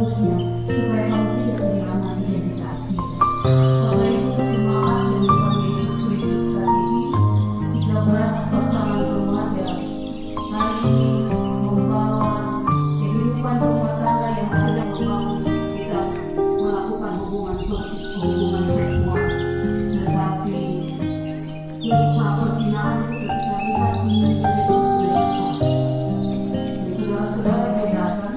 penerusnya supaya kamu tidak kehilangan identitasmu. Bapak Ibu jemaat dan Tuhan Yesus Kristus kasih 13 pasangan keluarga hari ini membawa kehidupan rumah tangga yang ada membangun kita melakukan hubungan seksual, tetapi dosa perzinahan itu ketika lihat ini menjadi dosa. Saudara-saudara bedakan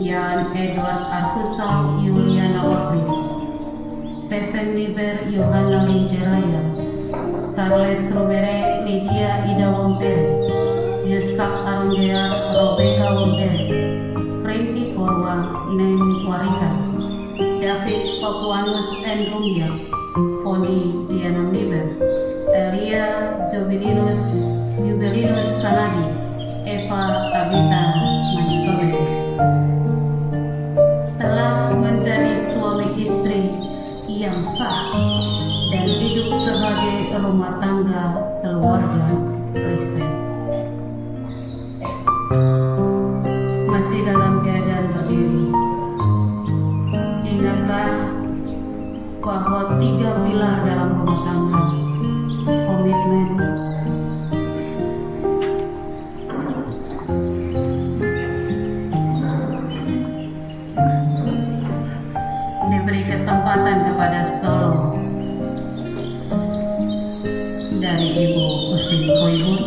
Jan Edward Arthusau Yuliana Wapris, Stephen Niber Yohana Minjeraya, Charles Romere Lydia Ida Wompere, Yusak Arundia Robeka Wompere, Frankie Korwa Nem Warika, David Papuanus N. Rumia, Foni Diana Niber, Elia Jubilinus Sanadi, Eva Tabita Mansobe. Telah menjadi suami istri yang sah dan hidup sebagai rumah tangga keluarga Kristen. Masih dalam keadaan berdiri, ingatlah bahwa 3 pilar dalam rumah tangga: komitmen, diberi kesempatan kepada solo dari Ibu Usin Koibun.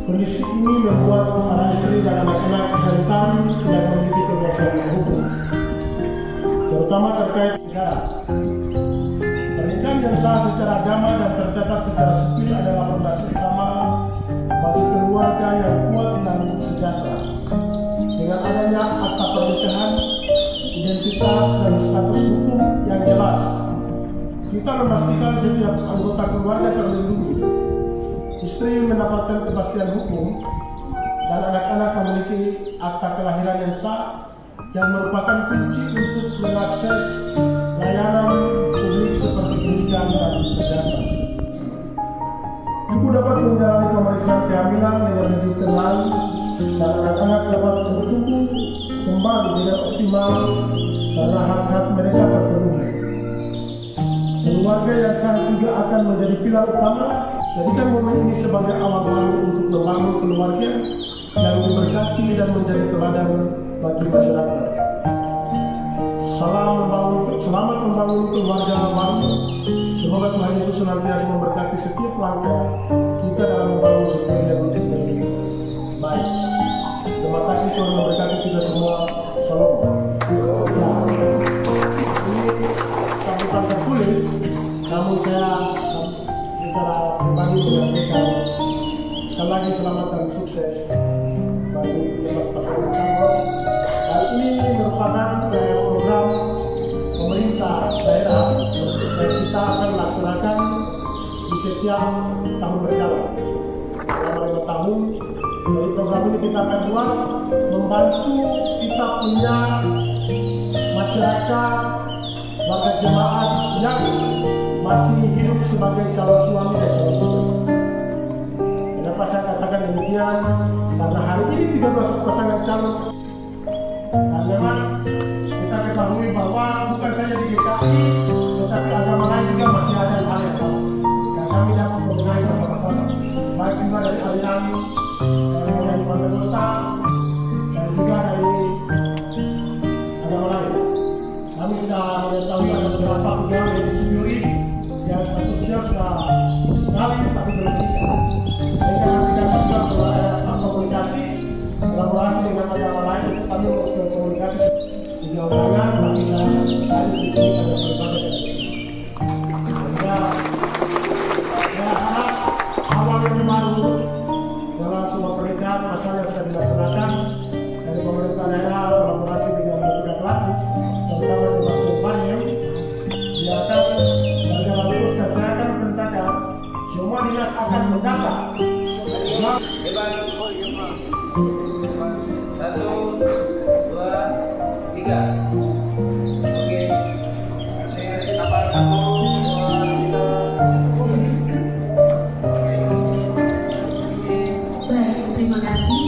Kondisi ini membuat para istri dan anak-anak rentan tidak memiliki kebiasaan hukum, terutama terkait negara. Pernikahan yang sah secara agama dan tercatat secara sipil adalah fondasi utama bagi keluarga yang kuat dan sejahtera. Dengan adanya akta pernikahan, identitas dan status hukum yang jelas, kita memastikan setiap anggota keluarga terlindungi. Istri mendapatkan kepastian hukum dan anak-anak memiliki akta kelahiran yang sah yang merupakan kunci untuk mengakses layanan publik seperti pendidikan dan kesehatan. Ibu dapat menjalani pemeriksaan kehamilan dengan lebih tenang dan anak-anak dapat bertumbuh kembang dengan optimal karena hak-hak mereka terpenuhi. Keluarga yang sah juga akan menjadi pilar utama. Jadikan momen ini sebagai awal baru untuk membangun keluarga yang diberkati dan menjadi teladan bagi masyarakat. Selamat membangun keluarga baru. Semoga Tuhan Yesus senantiasa memberkati setiap langkah kita dalam membangun sebuah yang lebih baik. Terima kasih Tuhan memberkati kita semua. Shalom. Ya, ini sambutan tertulis, namun saya secara pribadi menyampaikan sekali lagi selamat dan sukses bagi pasangan calon. Hal ini merupakan program pemerintah daerah yang kita akan laksanakan di setiap tahun berjalan. Selama 5 tahun, dari program ini kita akan buat membantu kita punya masyarakat, warga jemaat yang masih hidup sebagai calon suami dan calon istri. Kenapa saya katakan demikian? Karena hari ini 13 pasangan calon. Dan memang kita ketahui bahwa bukan saja di GKI, tetapi agama lain juga masih ada hal yang sama. Dan kami dapat membenahi bersama-sama. Baik juga dari aliran, dari Pantekosta, dan juga dari agama lain. Kami sudah mengetahui ada beberapa pegawai dari sendiri yang statusnya sudah sekali tapi belum menikah. Mereka nanti kami juga komunikasi, kolaborasi dengan agama lain, kami komunikasi di undangan bagi saya hari di sini ada berbagai dari sini. Sehingga saya harap awal yang baru dalam semua pernikahan masalah yang sudah dilaksanakan dari pemerintah daerah kolaborasi dengan lembaga klasik, terutama dengan Sulpanil, dia akan dan saya akan perintahkan semua dinas akan mendata. Bebas. 1, 2, 3. Oke. Apa 1, 2, 3. Baik, terima kasih.